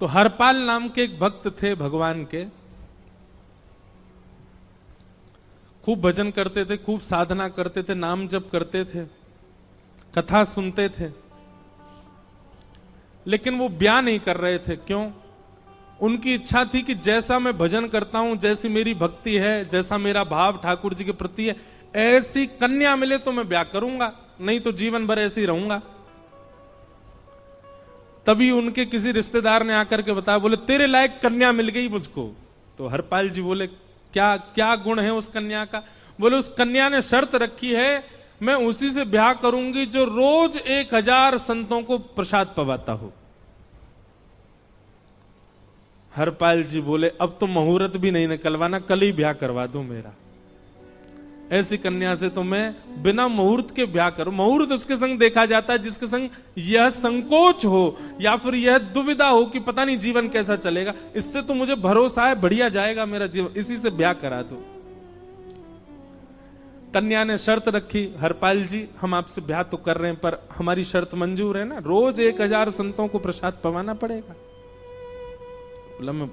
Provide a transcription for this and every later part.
तो हरपाल नाम के एक भक्त थे भगवान के, खूब भजन करते थे, खूब साधना करते थे, नाम जप करते थे, कथा सुनते थे, लेकिन वो ब्याह नहीं कर रहे थे। क्यों? उनकी इच्छा थी कि जैसा मैं भजन करता हूं, जैसी मेरी भक्ति है, जैसा मेरा भाव ठाकुर जी के प्रति है, ऐसी कन्या मिले तो मैं ब्याह करूंगा, नहीं तो जीवन भर ऐसे ही रहूंगा। तभी उनके किसी रिश्तेदार ने आकर के बताया, बोले तेरे लायक कन्या मिल गई मुझको। तो हरपाल जी बोले क्या क्या गुण है उस कन्या का? बोले उस कन्या ने शर्त रखी है, मैं उसी से ब्याह करूंगी जो रोज 1000 संतों को प्रसाद पवाता हो। हरपाल जी बोले अब तो मुहूर्त भी नहीं निकलवाना, कल ही ब्याह करवा दो मेरा। ऐसी कन्या से तो मैं बिना मुहूर्त के ब्याह करूं। मुहूर्त उसके संग देखा जाता है जिसके संग यह संकोच हो या फिर यह दुविधा हो कि पता नहीं जीवन कैसा चलेगा, इससे तो मुझे भरोसा है बढ़िया जाएगा मेरा जीवन, इसी से ब्याह करा दो। कन्या ने शर्त रखी, हरपाल जी हम आपसे ब्याह तो कर रहे हैं पर हमारी शर्त मंजूर है ना, रोज 1000 संतों को प्रसाद पवाना पड़ेगा। बोला मैं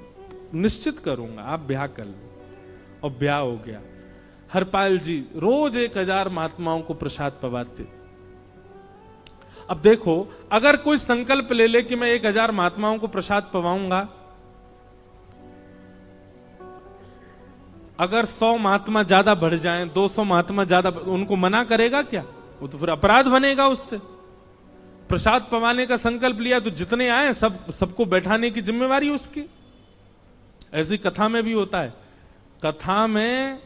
निश्चित करूंगा, आप ब्याह कर लो। और ब्याह हो गया। हरपाल जी रोज 1000 महात्माओं को प्रसाद पवाते। अब देखो, अगर कोई संकल्प ले ले कि मैं 1000 महात्माओं को प्रसाद पवाऊंगा, अगर 100 महात्मा ज्यादा बढ़ जाएं, 200 महात्मा ज्यादा, उनको मना करेगा क्या? वो तो फिर अपराध बनेगा उससे। प्रसाद पवाने का संकल्प लिया तो जितने आए सबको बैठाने की जिम्मेवारी उसकी। ऐसी कथा में भी होता है, कथा में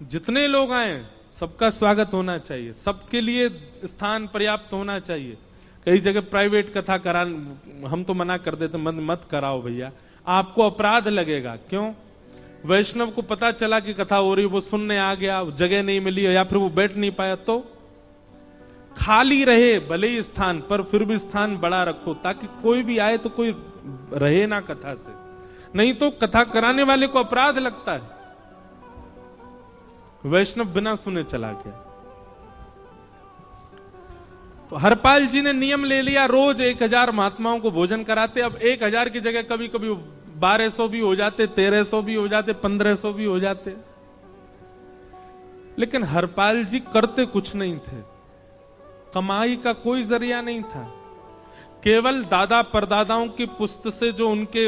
जितने लोग आए सबका स्वागत होना चाहिए, सबके लिए स्थान पर्याप्त होना चाहिए। कई जगह प्राइवेट कथा करा, हम तो मना कर देते, मत कराओ भैया, आपको अपराध लगेगा। क्यों? वैष्णव को पता चला कि कथा हो रही, वो सुनने आ गया, जगह नहीं मिली या फिर वो बैठ नहीं पाया, तो खाली रहे भले ही स्थान, पर फिर भी स्थान बड़ा रखो ताकि कोई भी आए तो कोई रहे ना कथा से, नहीं तो कथा कराने वाले को अपराध लगता है। वैष्णव बिना सुने चला गया। तो हरपाल जी ने नियम ले लिया, रोज 1000 महात्माओं को भोजन कराते। अब 1000 की जगह कभी कभी 1200 भी हो जाते, 1300 भी हो जाते, 1500 भी हो जाते, लेकिन हरपाल जी करते कुछ नहीं थे। कमाई का कोई जरिया नहीं था, केवल दादा परदादाओं की पुश्त से जो उनके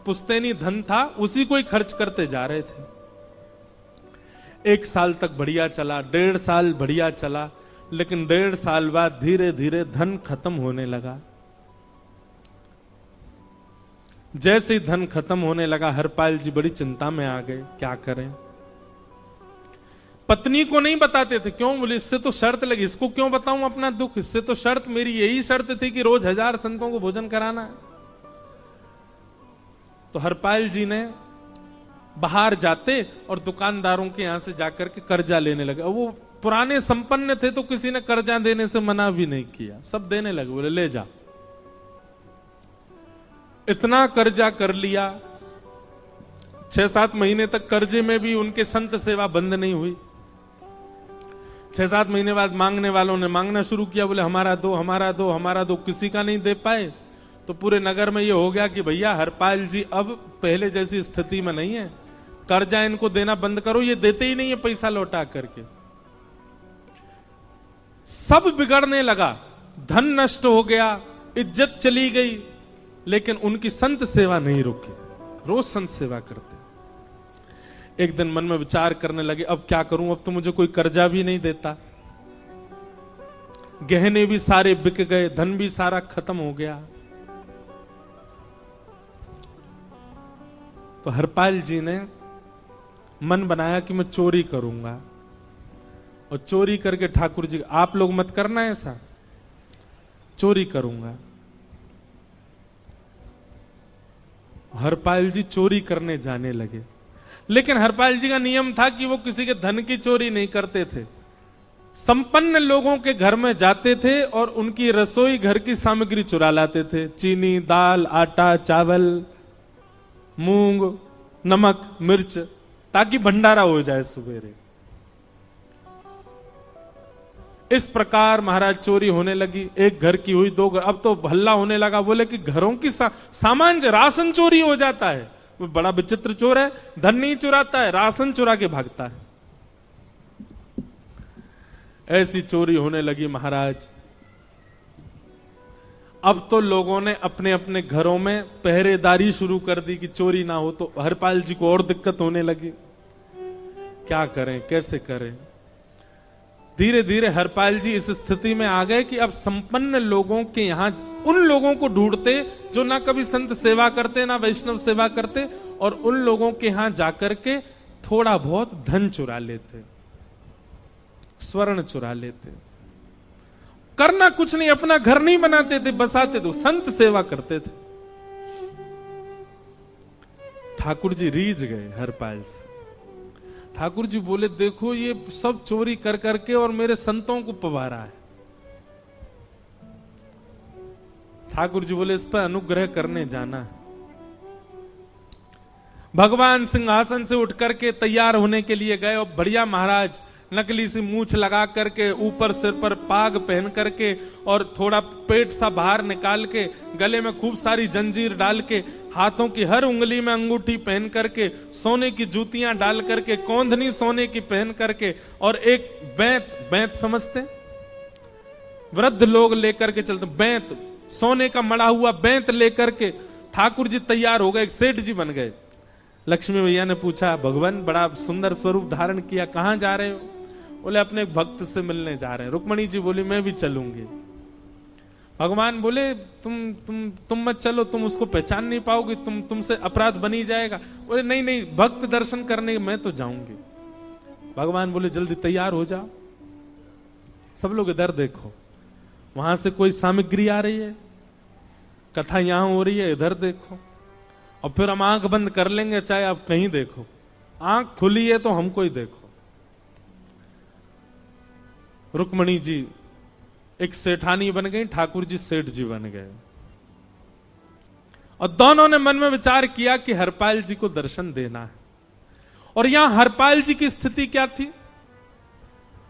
पुश्तैनी धन था उसी को ही खर्च करते जा रहे थे। 1 साल तक बढ़िया चला, 1.5 साल बढ़िया चला, लेकिन 1.5 साल बाद धीरे धीरे धन खत्म होने लगा। जैसे ही धन खत्म होने लगा, हरपाल जी बड़ी चिंता में आ गए, क्या करें। पत्नी को नहीं बताते थे। क्यों? बोले इससे तो शर्त लगी, इसको क्यों बताऊं अपना दुख, इससे तो शर्त मेरी यही शर्त थी कि रोज 1000 संतों को भोजन कराना है। तो हरपाल जी ने बाहर जाते और दुकानदारों के यहां से जाकर के कर्जा लेने लगे। वो पुराने संपन्न थे तो किसी ने कर्जा देने से मना भी नहीं किया, सब देने लगे, बोले ले जा। इतना कर्जा कर लिया, 6-7 महीने तक कर्जे में भी उनके संत सेवा बंद नहीं हुई। 6-7 महीने बाद मांगने वालों ने मांगना शुरू किया, बोले हमारा दो, हमारा दो, हमारा दो। किसी का नहीं दे पाए तो पूरे नगर में ये हो गया कि भैया हरपाल जी अब पहले जैसी स्थिति में नहीं है, कर्जा इनको देना बंद करो, ये देते ही नहीं है पैसा लौटा करके। सब बिगड़ने लगा, धन नष्ट हो गया, इज्जत चली गई, लेकिन उनकी संत सेवा नहीं रुकी, रोज संत सेवा करते। एक दिन मन में विचार करने लगे, अब क्या करूं, अब तो मुझे कोई कर्जा भी नहीं देता, गहने भी सारे बिक गए, धन भी सारा खत्म हो गया। तो हरपाल जी ने मन बनाया कि मैं चोरी करूंगा, और चोरी करके ठाकुर जी, आप लोग मत करना ऐसा, चोरी करूंगा। हरपाल जी चोरी करने जाने लगे, लेकिन हरपाल जी का नियम था कि वो किसी के धन की चोरी नहीं करते थे। संपन्न लोगों के घर में जाते थे और उनकी रसोई घर की सामग्री चुरा लाते थे, चीनी, दाल, आटा, चावल, मूंग, नमक, मिर्च, ताकि भंडारा हो जाए सवेरे। इस प्रकार महाराज चोरी होने लगी। एक घर की हुई, 2 घर, अब तो हल्ला होने लगा। बोले कि घरों की सामान, राशन चोरी हो जाता है। वो बड़ा विचित्र चोर है, धन नहीं चुराता है, राशन चुरा के भागता है। ऐसी चोरी होने लगी महाराज। अब तो लोगों ने अपने अपने घरों में पहरेदारी शुरू कर दी कि चोरी ना हो। तो हरपाल जी को और दिक्कत होने लगी, क्या करें, कैसे करें। धीरे धीरे हरपाल जी इस स्थिति में आ गए कि अब संपन्न लोगों के यहां उन लोगों को ढूंढते जो ना कभी संत सेवा करते ना वैष्णव सेवा करते, और उन लोगों के यहां जाकर के थोड़ा बहुत धन चुरा लेते, स्वर्ण चुरा लेते। करना कुछ नहीं, अपना घर नहीं बनाते थे, बसाते थे, संत सेवा करते थे। ठाकुर जी रीझ गए हरपाल से। ठाकुर जी बोले, देखो ये सब चोरी कर करके और मेरे संतों को पवारा है। ठाकुर जी बोले, इस पर अनुग्रह करने जाना है। भगवान सिंहासन से उठ करके तैयार होने के लिए गए, और बढ़िया महाराज नकली सी मूछ लगा करके, ऊपर सिर पर पाग पहन करके, और थोड़ा पेट सा बाहर निकाल के, गले में खूब सारी जंजीर डाल के, हाथों की हर उंगली में अंगूठी पहन करके, सोने की जूतियां डाल करके, कौंधनी सोने की पहन करके, और एक बैंत समझते, वृद्ध लोग लेकर के चलते, बैंत, सोने का मड़ा हुआ बैंत लेकर के ठाकुर जी तैयार हो गए, एक सेठ जी बन गए। लक्ष्मी भैया ने पूछा, भगवान बड़ा सुंदर स्वरूप धारण किया, कहां जा रहे हो? बोले, अपने भक्त से मिलने जा रहे हैं। रुक्मणी जी बोली, मैं भी चलूंगी। भगवान बोले, तुम मत चलो, तुम उसको पहचान नहीं पाओगे, तुमसे अपराध बनी जाएगा। बोले, नहीं नहीं, भक्त दर्शन करने मैं तो जाऊंगी। भगवान बोले, जल्दी तैयार हो जाओ। सब लोग इधर देखो, वहां से कोई सामग्री आ रही है, कथा यहां हो रही है, इधर देखो, और फिर हम आंख बंद कर लेंगे, चाहे आप कहीं देखो। आंख खुली है तो हमको ही देखो। रुक्मणी जी एक सेठानी बन गई, ठाकुर जी सेठ जी बन गए, और दोनों ने मन में विचार किया कि हरपाल जी को दर्शन देना है। और यहां हरपाल जी की स्थिति क्या थी?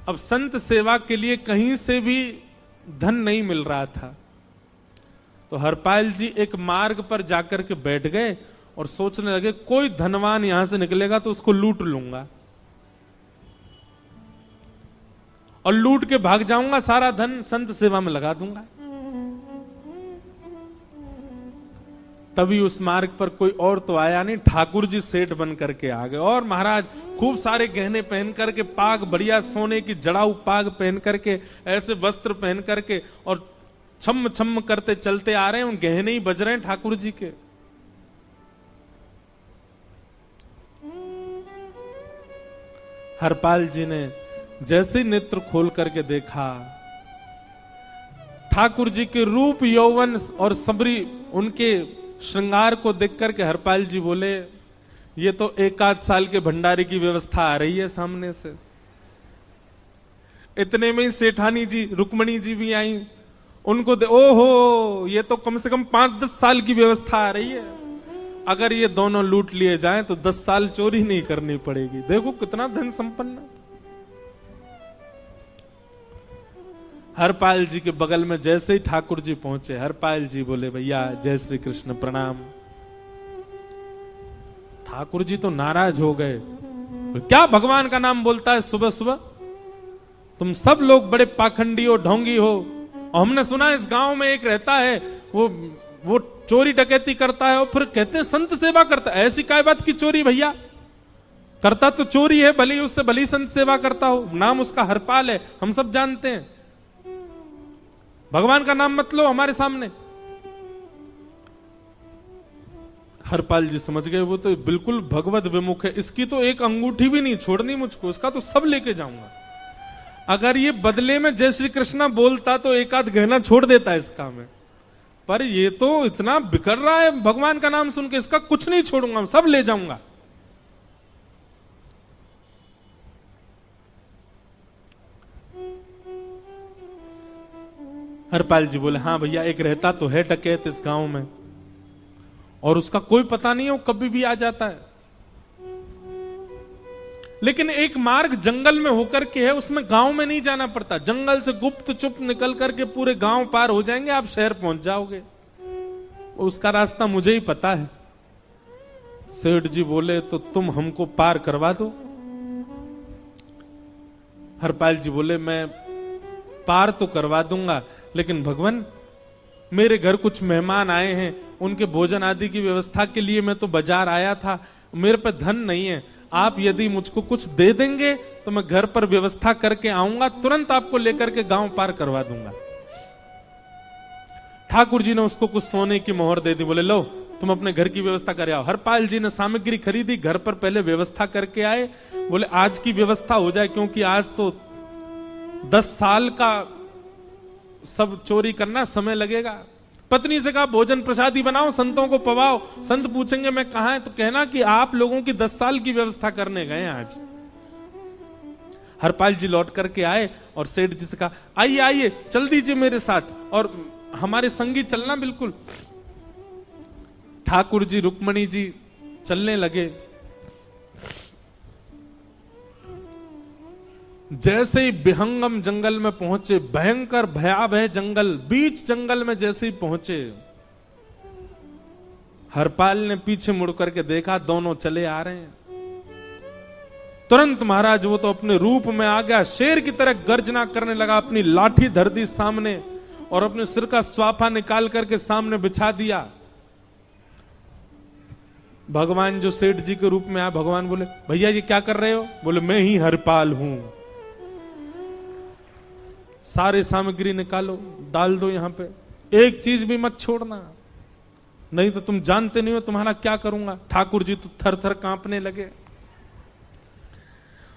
अब संत सेवा के लिए कहीं से भी धन नहीं मिल रहा था। तो हरपाल जी एक मार्ग पर जाकर के बैठ गए और सोचने लगे, कोई धनवान यहां से निकलेगा तो उसको लूट लूंगा, और लूट के भाग जाऊंगा, सारा धन संत सेवा में लगा दूंगा। तभी उस मार्ग पर कोई और तो आया नहीं, ठाकुर जी सेठ बन करके आ गए। और महाराज खूब सारे गहने पहन करके, पाग बढ़िया सोने की जड़ाऊ पाग पहन करके, ऐसे वस्त्र पहन करके, और छम छम करते चलते आ रहे हैं। उन गहने ही बज रहे हैं ठाकुर जी के। हरपाल जी ने जैसे नेत्र खोल करके देखा, ठाकुर जी के रूप यौवन और सबरी उनके श्रृंगार को देख करके हरपाल जी बोले, ये तो 1 साल के भंडारे की व्यवस्था आ रही है सामने से। इतने में ही सेठानी जी, रुक्मणी जी भी आई। उनको ओहो, ये तो कम से कम 5-10 साल की व्यवस्था आ रही है। अगर ये दोनों लूट लिए जाएं तो 10 साल चोरी नहीं करनी पड़ेगी। देखो कितना धन संपन्न। हरपाल जी के बगल में जैसे ही ठाकुर जी पहुंचे, हरपाल जी बोले, भैया जय श्री कृष्ण, प्रणाम। ठाकुर जी तो नाराज हो गए, क्या भगवान का नाम बोलता है सुबह सुबह? तुम सब लोग बड़े पाखंडी हो, ढोंगी हो, और हमने सुना इस गांव में एक रहता है, वो चोरी डकैती करता है, और फिर कहते हैं संत सेवा करता है। ऐसी काय बात की चोरी भैया? करता तो चोरी है, भली उससे भली संत सेवा करता हो। नाम उसका हरपाल है, हम सब जानते हैं। भगवान का नाम मत लो हमारे सामने। हरपाल जी समझ गए, वो तो बिल्कुल भगवत विमुख है, इसकी तो एक अंगूठी भी नहीं छोड़नी मुझको, इसका तो सब लेके जाऊंगा। अगर ये बदले में जय श्री कृष्णा बोलता तो 1 गहना छोड़ देता इसका में, पर ये तो इतना बिखर रहा है भगवान का नाम सुन के, इसका कुछ नहीं छोड़ूंगा, सब ले जाऊंगा। हरपाल जी बोले, हाँ भैया, एक रहता तो है डकैत इस गांव में, और उसका कोई पता नहीं है, वो कभी भी आ जाता है। लेकिन एक मार्ग जंगल में होकर के है, उसमें गांव में नहीं जाना पड़ता। जंगल से गुप्त चुप निकल करके पूरे गांव पार हो जाएंगे, आप शहर पहुंच जाओगे। उसका रास्ता मुझे ही पता है। सेठ जी बोले तो तुम हमको पार करवा दो। हरपाल जी बोले मैं पार तो करवा दूंगा, लेकिन भगवान मेरे घर कुछ मेहमान आए हैं, उनके भोजन आदि की व्यवस्था के लिए मैं तो बाजार आया था, मेरे पे धन नहीं है। आप यदि मुझको कुछ दे देंगे तो मैं घर पर व्यवस्था करके आऊंगा, तुरंत आपको लेकर के गांव पार करवा दूंगा। ठाकुर जी ने उसको कुछ सोने की मोहर दे दी, बोले लो तुम अपने घर की व्यवस्था कर आओ। हरपाल जी ने सामग्री खरीदी, घर पर पहले व्यवस्था करके आए। बोले आज की व्यवस्था हो जाए, क्योंकि आज तो 10 साल का सब चोरी करना समय लगेगा। पत्नी से कहा भोजन प्रसादी बनाओ, संतों को पवाओ। संत पूछेंगे मैं कहां है, तो कहना कि आप लोगों की 10 साल की व्यवस्था करने गए आज। हरपाल जी लौट करके आए और सेठ जी से कहा आइए आइए चल दीजिए मेरे साथ और हमारे संगी चलना बिल्कुल। ठाकुर जी रुक्मणी जी चलने लगे। जैसे ही विहंगम जंगल में पहुंचे, भयंकर भयावह जंगल, बीच जंगल में जैसे ही पहुंचे, हरपाल ने पीछे मुड़ करके देखा, दोनों चले आ रहे हैं। तुरंत महाराज वो तो अपने रूप में आ गया, शेर की तरह गर्जना करने लगा, अपनी लाठी धर दी सामने और अपने सिर का स्वाफा निकाल करके सामने बिछा दिया। भगवान जो सेठ जी के रूप में आया, भगवान बोले भैया ये क्या कर रहे हो? बोले मैं ही हरपाल हूं। सारे सामग्री निकालो, डाल दो यहां पे, एक चीज भी मत छोड़ना, नहीं तो तुम जानते नहीं हो तुम्हारा क्या करूंगा। ठाकुर जी तो थर थर कांपने लगे।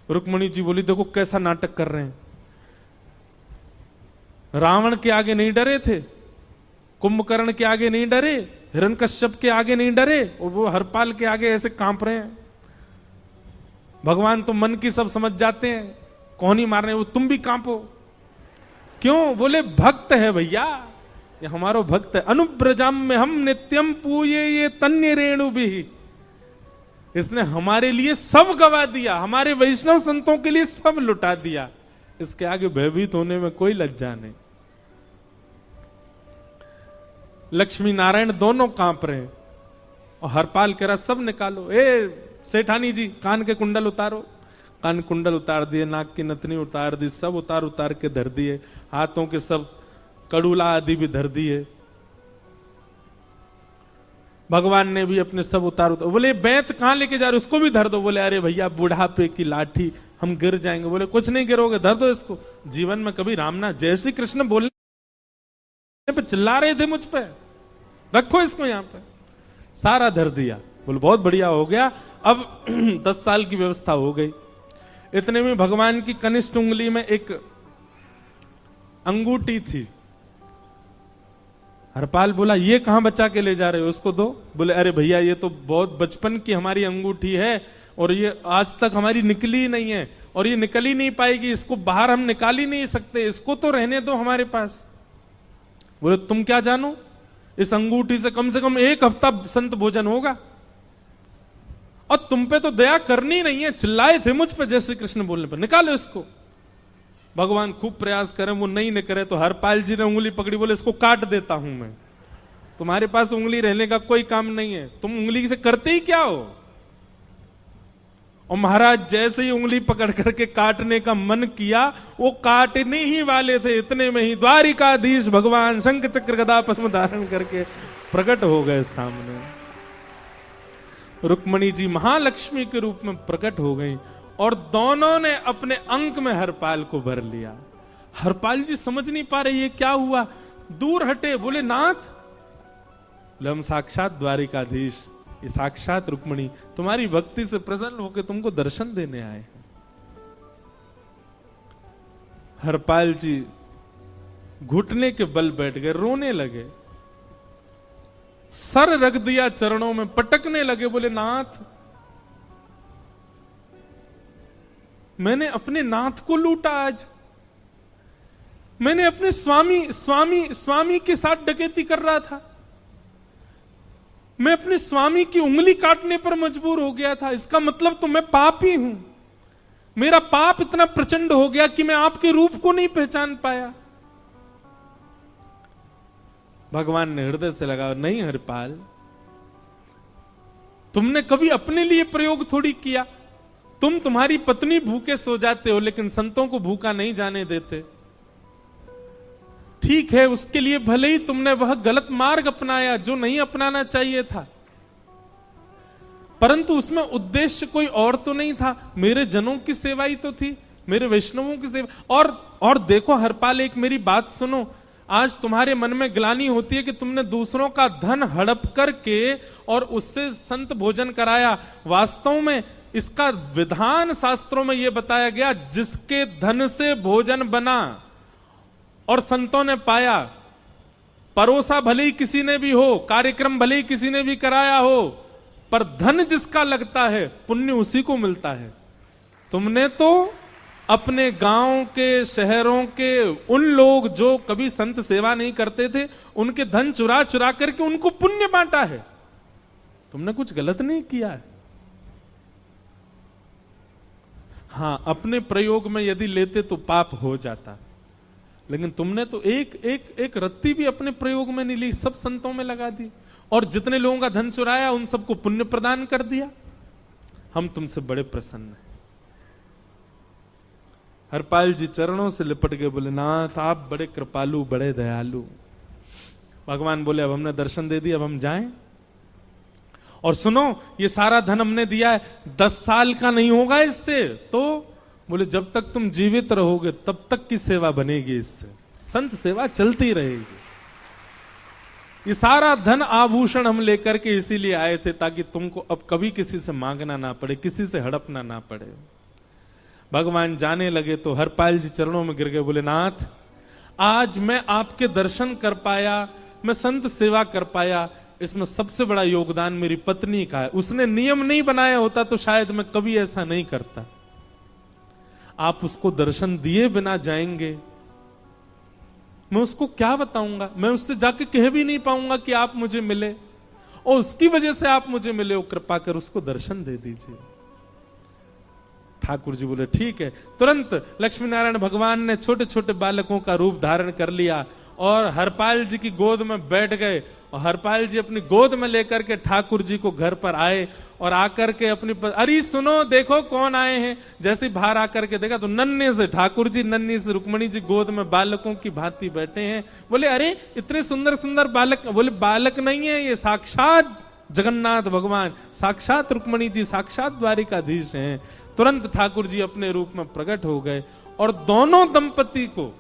रुक्मणी जी बोली देखो कैसा नाटक कर रहे हैं। रावण के आगे नहीं डरे थे, कुंभकर्ण के आगे नहीं डरे, हिरण्यकश्यप के आगे नहीं डरे, और वो हरपाल के आगे ऐसे कांप रहे हैं। भगवान तो मन की सब समझ जाते हैं, कौन ही मारने, वो तुम भी कांपो क्यों? बोले भक्त है भैया, ये हमारो भक्त है। अनुब्रजम में हम नित्यम पूये ये तन्य रेणु भी, इसने हमारे लिए सब गवा दिया, हमारे वैष्णव संतों के लिए सब लुटा दिया, इसके आगे भयभीत होने में कोई लज्जा नहीं। लक्ष्मी नारायण दोनों कांप रहे और हरपाल कह रहा सब निकालो। ए सेठानी जी कान के कुंडल उतारो। कान कुंडल उतार दिए, नाक की नथनी उतार दी, सब उतार उतार के धर दिए, हाथों के सब कड़ूला आदि भी धर दिए। भगवान ने भी अपने सब उतार। बोले बैंत कहां लेके जा रहे, उसको भी धर दो। बोले अरे भैया बुढ़ापे की लाठी, हम गिर जाएंगे। बोले कुछ नहीं गिरोगे, धर दो इसको। जीवन में कभी रामना जय श्री कृष्ण बोलने पे चिल्ला रहे थे मुझ पे, रखो इसको यहां पे। सारा धर दिया। बोले बहुत बढ़िया हो गया, अब 10 साल की व्यवस्था हो गई। इतने में भगवान की कनिष्ठ उंगली में एक अंगूठी थी। हरपाल बोला ये कहां बचा के ले जा रहे हो, उसको दो। बोले अरे भैया ये तो बहुत बचपन की हमारी अंगूठी है और ये आज तक हमारी निकली ही नहीं है और ये निकल ही नहीं पाएगी, इसको बाहर हम निकाल ही नहीं सकते, इसको तो रहने दो हमारे पास। बोले तुम क्या जानो, इस अंगूठी से कम एक हफ्ता संत भोजन होगा और तुम पे तो दया करनी नहीं है। चिल्लाए थे मुझ पे जय श्री कृष्ण बोलने पर, निकालो इसको। भगवान खूब प्रयास करें, वो नहीं निकले तो हरपाल जी ने उंगली पकड़ी, बोले इसको काट देता हूं मैं, तुम्हारे पास उंगली रहने का कोई काम नहीं है, तुम उंगली से करते ही क्या हो। और महाराज जैसे ही उंगली पकड़ करके काटने का मन किया, वो काटने ही वाले थे, इतने में ही द्वारिकाधीश भगवान शंख चक्र गदा पद्म धारण करके प्रकट हो गए सामने। रुक्मणी जी महालक्ष्मी के रूप में प्रकट हो गई और दोनों ने अपने अंक में हरपाल को भर लिया। हरपाल जी समझ नहीं पा रहे ये क्या हुआ, दूर हटे। बोले नाथ, हम साक्षात द्वारिकाधीश, ये साक्षात रुक्मणी तुम्हारी भक्ति से प्रसन्न होकर तुमको दर्शन देने आए हैं। हरपाल जी घुटने के बल बैठ गए, रोने लगे, सर रख दिया चरणों में, पटकने लगे। बोले नाथ, मैंने अपने नाथ को लूटा, आज मैंने अपने स्वामी के साथ डकैती कर रहा था, मैं अपने स्वामी की उंगली काटने पर मजबूर हो गया था, इसका मतलब तो मैं पापी हूं। मेरा पाप इतना प्रचंड हो गया कि मैं आपके रूप को नहीं पहचान पाया। भगवान ने हृदय से लगा, नहीं हरिपाल, तुमने कभी अपने लिए प्रयोग थोड़ी किया। तुम्हारी पत्नी भूखे सो जाते हो, लेकिन संतों को भूखा नहीं जाने देते। ठीक है, उसके लिए भले ही तुमने वह गलत मार्ग अपनाया जो नहीं अपनाना चाहिए था, परंतु उसमें उद्देश्य कोई और तो नहीं था, मेरे जनों की सेवा ही तो थी, मेरे वैष्णवों की सेवा। और देखो हरपाल, एक मेरी बात सुनो, आज तुम्हारे मन में ग्लानि होती है कि तुमने दूसरों का धन हड़प करके और उससे संत भोजन कराया। वास्तव में इसका विधान शास्त्रों में यह बताया गया, जिसके धन से भोजन बना और संतों ने पाया, परोसा भले ही किसी ने भी हो, कार्यक्रम भले ही किसी ने भी कराया हो, पर धन जिसका लगता है पुण्य उसी को मिलता है। तुमने तो अपने गांव के, शहरों के उन लोग जो कभी संत सेवा नहीं करते थे, उनके धन चुरा चुरा करके उनको पुण्य बांटा है। तुमने कुछ गलत नहीं किया है। हां, अपने प्रयोग में यदि लेते तो पाप हो जाता, लेकिन तुमने तो एक रत्ती भी अपने प्रयोग में नहीं ली, सब संतों में लगा दी, और जितने लोगों का धन चुराया उन सबको पुण्य प्रदान कर दिया। हम तुमसे बड़े प्रसन्न हैं। हरपाल जी चरणों से लिपट गए, बोले नाथ आप बड़े कृपालु, बड़े दयालु। भगवान बोले अब हमने दर्शन दे दिया, अब हम जाएं। और सुनो, ये सारा धन हमने दिया है, 10 साल का नहीं होगा इससे। तो बोले जब तक तुम जीवित रहोगे तब तक की सेवा बनेगी, इससे संत सेवा चलती रहेगी। ये सारा धन आभूषण हम लेकर के इसीलिए आए थे ताकि तुमको अब कभी किसी से मांगना ना पड़े, किसी से हड़पना ना पड़े। भगवान जाने लगे तो हरपाल जी चरणों में गिर गए, बोले नाथ आज मैं आपके दर्शन कर पाया, मैं संत सेवा कर पाया, इसमें सबसे बड़ा योगदान मेरी पत्नी का है। उसने नियम नहीं बनाया होता तो शायद मैं कभी ऐसा नहीं करता। आप उसको दर्शन दिए बिना जाएंगे, मैं उसको क्या बताऊंगा? मैं उससे जाके कह भी नहीं पाऊंगा कि आप मुझे मिले, और उसकी वजह से आप मुझे मिले, वो कृपा कर उसको दर्शन दे दीजिए। ठाकुर जी बोले ठीक है। तुरंत लक्ष्मी नारायण भगवान ने छोटे छोटे बालकों का रूप धारण कर लिया और हरपाल जी की गोद में बैठ गए, और हरपाल जी अपनी गोद में लेकर के ठाकुर जी को घर पर आए, और आकर के अपनी अरे सुनो देखो कौन आए हैं। जैसे बाहर आकर के देखा तो नन्हे से ठाकुर जी, नन्ही से रुक्मणी जी गोद में बालकों की भांति बैठे हैं। बोले अरे इतने सुंदर सुंदर बालक। बोले बालक नहीं है, ये साक्षात जगन्नाथ भगवान, साक्षात रुक्मणी जी, साक्षात द्वारिकाधीश हैं। तुरंत ठाकुर जी अपने रूप में प्रकट हो गए और दोनों दंपति को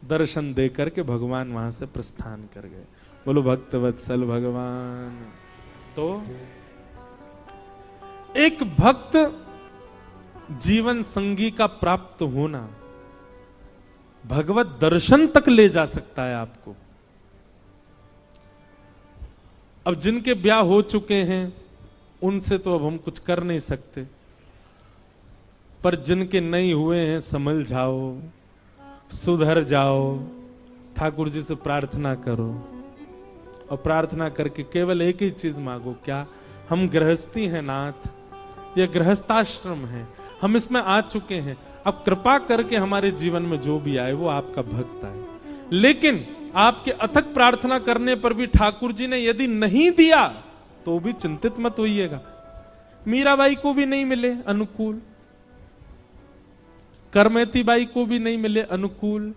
दर्शन दे करके भगवान वहां से प्रस्थान कर गए। बोलो भक्त वत्सल भगवान। तो एक भक्त जीवन संगी का प्राप्त होना भगवत दर्शन तक ले जा सकता है आपको। अब जिनके ब्याह हो चुके हैं उनसे तो अब हम कुछ कर नहीं सकते, पर जिनके नहीं हुए हैं संभल जाओ, सुधर जाओ, ठाकुर जी से प्रार्थना करो, और प्रार्थना करके केवल एक ही चीज मांगो, क्या? हम गृहस्थी हैं नाथ, यह गृहस्थाश्रम है, हम इसमें आ चुके हैं, अब कृपा करके हमारे जीवन में जो भी आए वो आपका भक्त आए। लेकिन आपके अथक प्रार्थना करने पर भी ठाकुर जी ने यदि नहीं दिया तो भी चिंतित मत होइएगा। मीराबाई को भी नहीं मिले अनुकूल, करमेती बाई को भी नहीं मिले अनुकूल,